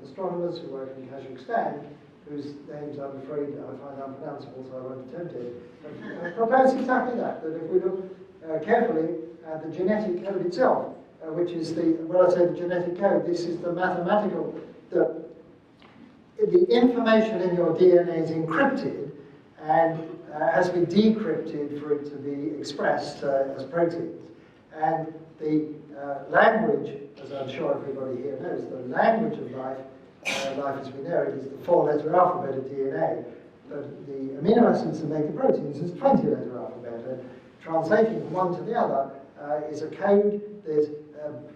astronomers who work in Kazakhstan, whose names I'm afraid I find unpronounceable, so I won't attempt it, propose exactly that, that if we look carefully at the genetic code itself, which is when I say the genetic code, this is the mathematical, the information in your DNA is encrypted and has been decrypted for it to be expressed as proteins. And the language, as I'm sure everybody here knows, the language of life, life as we know it, is the 4-letter alphabet of DNA. But the amino acids that make the proteins is 20-letter alphabet. And translating from one to the other is a code. There's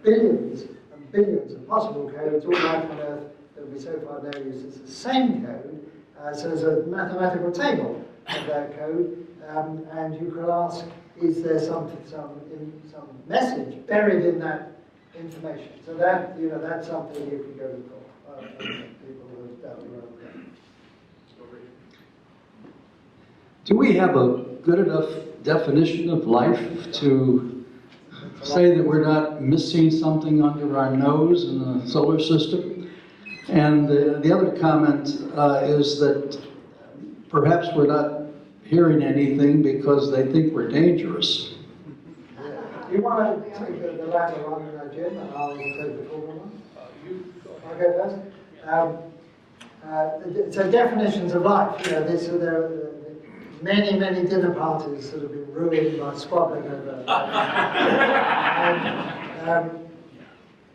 billions and billions of possible codes. All life on Earth that we so far know uses the same code. So there's a mathematical table of that code. And you could ask, is there some message buried in that information? So that, that's something you can go to people who have dealt with that. Do we have a good enough definition of life to say that we're not missing something under our nose in the solar system? And the other comment is that perhaps we're not hearing anything because they think we're dangerous. Do you want to take the latter one, Jim, and I'll take the former one? I'll go first. So definitions of life. There are many, many dinner parties that have been ruined by squabbling over.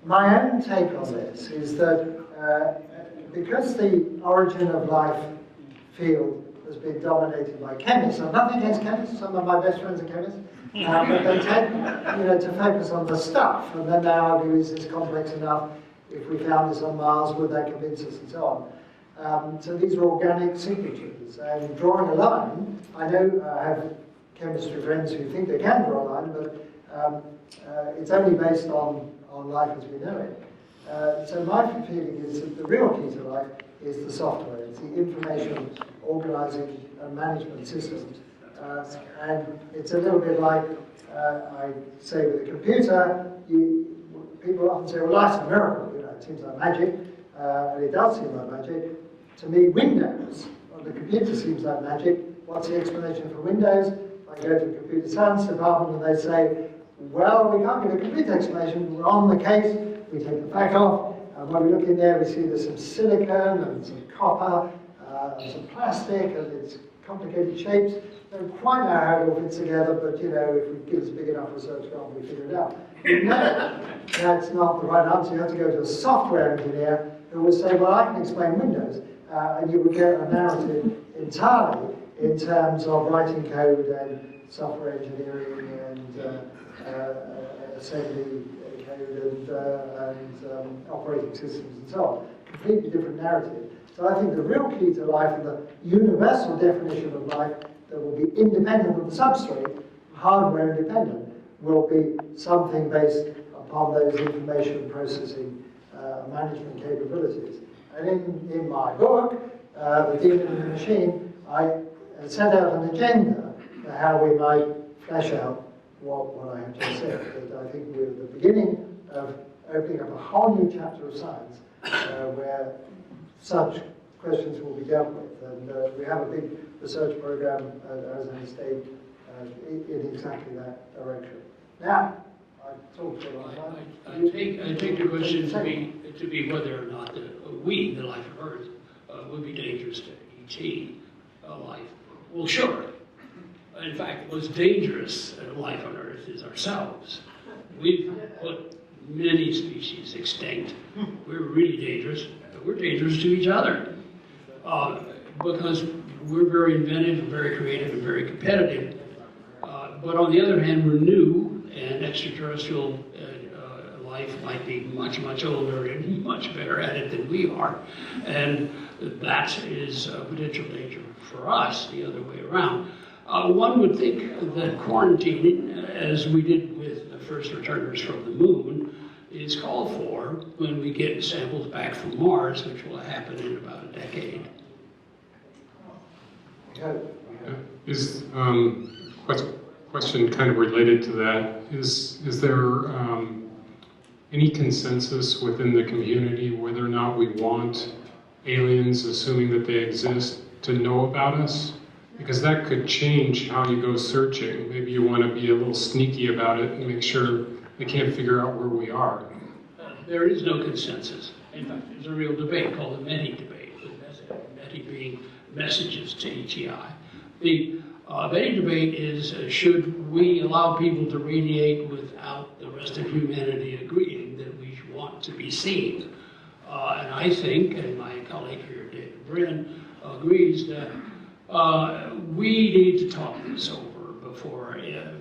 My own take on this is that because the origin of life field has been dominated by chemists, I'm nothing against chemists, some of my best friends are chemists, but they tend to focus on the stuff, and then they argue, is this complex enough? If we found this on Mars, would that convince us, and so on. So these are organic signatures, and drawing a line, I know I have chemistry friends who think they can draw a line, but it's only based on life as we know it. So my feeling is that the real key to life is the software. It's the information organizing and management systems. And it's a little bit like I say with a computer, people often say, well, life's a miracle, it seems like magic, and it does seem like magic. To me, Windows on the computer seems like magic. What's the explanation for Windows? I go to the computer science department and they say, well, we can't give a complete explanation. We're on the case. We take the back off, and when we look in there, we see there's some silicon and some copper, and some plastic, and it's complicated shapes. Don't quite know how it all fits together, but if we give us a big enough research grant, we figure it out. No, that's not the right answer. You have to go to a software engineer who will say, well, I can explain Windows, and you will get a narrative entirely in terms of writing code and software engineering and assembly code and operating systems and so on. Completely different narrative. So I think the real key to life and the universal definition of life that will be independent of the substrate, hardware independent, will be something based upon those information processing management capabilities. And in my book, The Demon in the Machine, I set out an agenda for how we might flesh out what I have just said. But I think we're at the beginning of opening up a whole new chapter of science where such questions will be dealt with. And we have a big research program at Arizona State in exactly that direction. Now, I talked for a long time. I take the question to be whether or not we, the life of Earth, would be dangerous to ET life. Well, sure. In fact, what's dangerous life on Earth is ourselves. We've put many species extinct. We're really dangerous, but we're dangerous to each other because we're very inventive, very creative, and very competitive. But on the other hand, we're new, and extraterrestrial life might be much, much older and much better at it than we are. And that is a potential danger for us, the other way around. One would think that quarantining, as we did with the first returners from the moon, is called for when we get samples back from Mars, which will happen in about a decade. Is question kind of related to that? Is there any consensus within the community whether or not we want aliens, assuming that they exist, to know about us? Because that could change how you go searching. Maybe you want to be a little sneaky about it and make sure they can't figure out where we are. There is no consensus. In fact, there's a real debate called the METI debate, with METI being messages to ETI. The METI debate is, should we allow people to radiate without the rest of humanity agreeing that we want to be seen? And I think, and my colleague here, David Brin, agrees that we need to talk this over before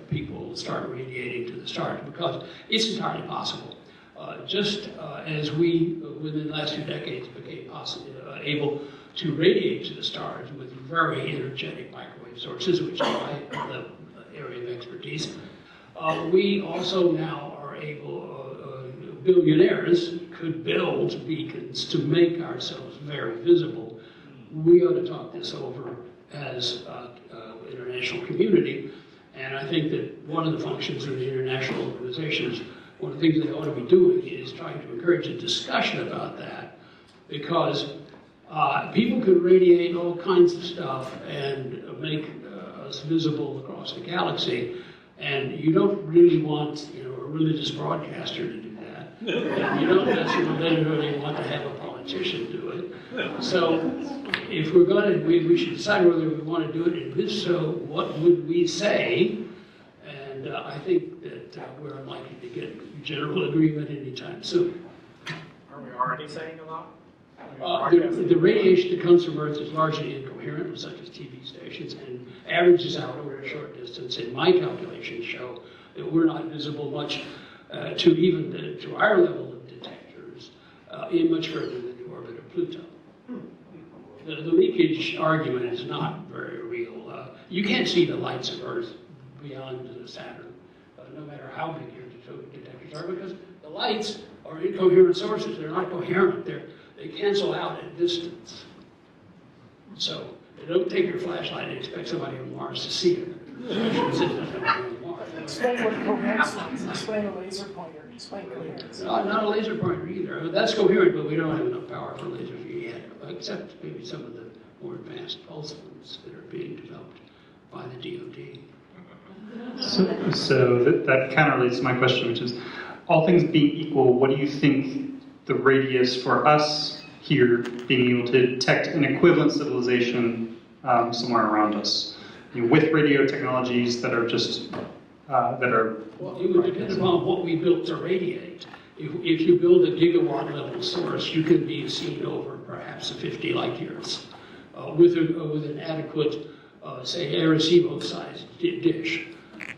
people start radiating to the stars, because it's entirely possible. Just as we, within the last few decades, became able to radiate to the stars with very energetic microwave sources, which is my area of expertise, we also now are able, billionaires could build beacons to make ourselves very visible. We ought to talk this over as international community, and I think that one of the functions of the international organizations, one of the things they ought to be doing is trying to encourage a discussion about that, because people can radiate all kinds of stuff and make us visible across the galaxy, and you don't really want, a religious broadcaster to do that. And you don't necessarily want to have a politician do it. So if we're going to, we should decide whether we want to do it, and if so, what would we say? And I think that we're unlikely to get general agreement anytime soon. Are we already saying a lot? The radiation that comes from Earth is largely incoherent, such as TV stations, and averages out over a short distance. And my calculations show that we're not visible much to our level of detectors in much further than the orbit of Pluto. The leakage argument is not very real. You can't see the lights of Earth beyond Saturn, no matter how big your detectors are, because the lights are incoherent sources. They're not coherent. They cancel out at distance. So don't take your flashlight and expect somebody on Mars to see it. Explain what coherence is. Explain a laser pointer. Explain coherence. Not a laser pointer either. That's coherent, but we don't have enough power for lasers yet, except maybe some of the more advanced pulse ones that are being developed by the DoD. So that kind of relates to my question, which is, all things being equal, what do you think the radius for us here being able to detect an equivalent civilization somewhere around us, with radio technologies that are just Well, it would depend upon what we built to radiate. If you build a gigawatt level source, you could be seen over perhaps 50 light years with an adequate, say, Arecibo-sized dish.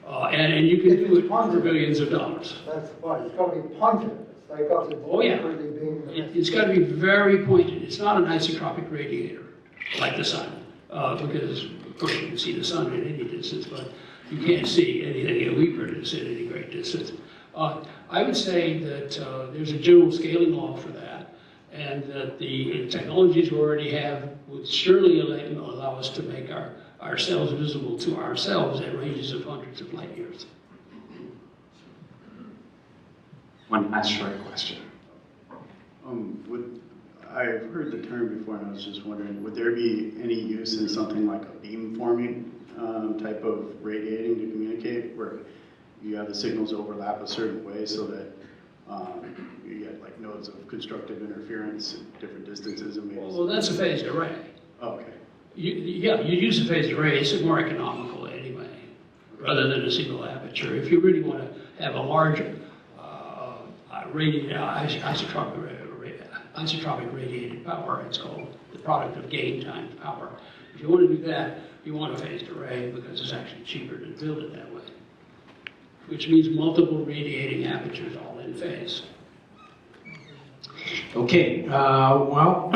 And you can do it for billions of dollars. That's the point. It's got to be pointed. They've got to deliberately be. It's got to be very pointed. It's not an isotropic radiator like the sun, because of course you can see the sun at any distance, but you can't see anything that we produce at any great distance. I would say that there's a general scaling law for that, and that the technologies we already have would surely allow us to make ourselves visible to ourselves at ranges of hundreds of light years. One last short question. I've heard the term before, and I was just wondering, would there be any use in something like a beamforming type of radiating to communicate, where you have the signals overlap a certain way so that you get like nodes of constructive interference at different distances? And maybe Well, that's a phased array. Oh, okay. You use a phased array. It's more economical anyway, rather than a single aperture. If you really want to have a large isotropic radiated power, it's called the product of gain times power. If you want to do that, you want a phased array because it's actually cheaper to build it that way, which means multiple radiating apertures all in phase. Okay, well,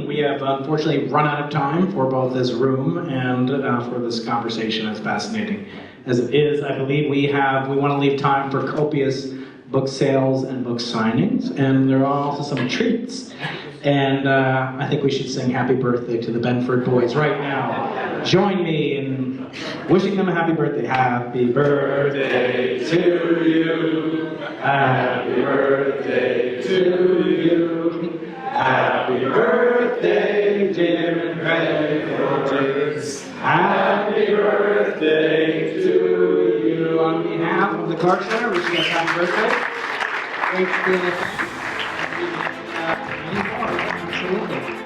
we have unfortunately run out of time for both this room and for this conversation, as fascinating as it is. I believe we want to leave time for copious book sales and book signings, and there are also some treats. And I think we should sing happy birthday to the Benford boys right now. Join me in wishing them a happy birthday. Happy birthday to you. Happy birthday to you. Happy birthday, dear Benford. Happy birthday to you. On behalf of the Clarke Center, wishing us happy birthday. Thanks for doing this. Absolutely.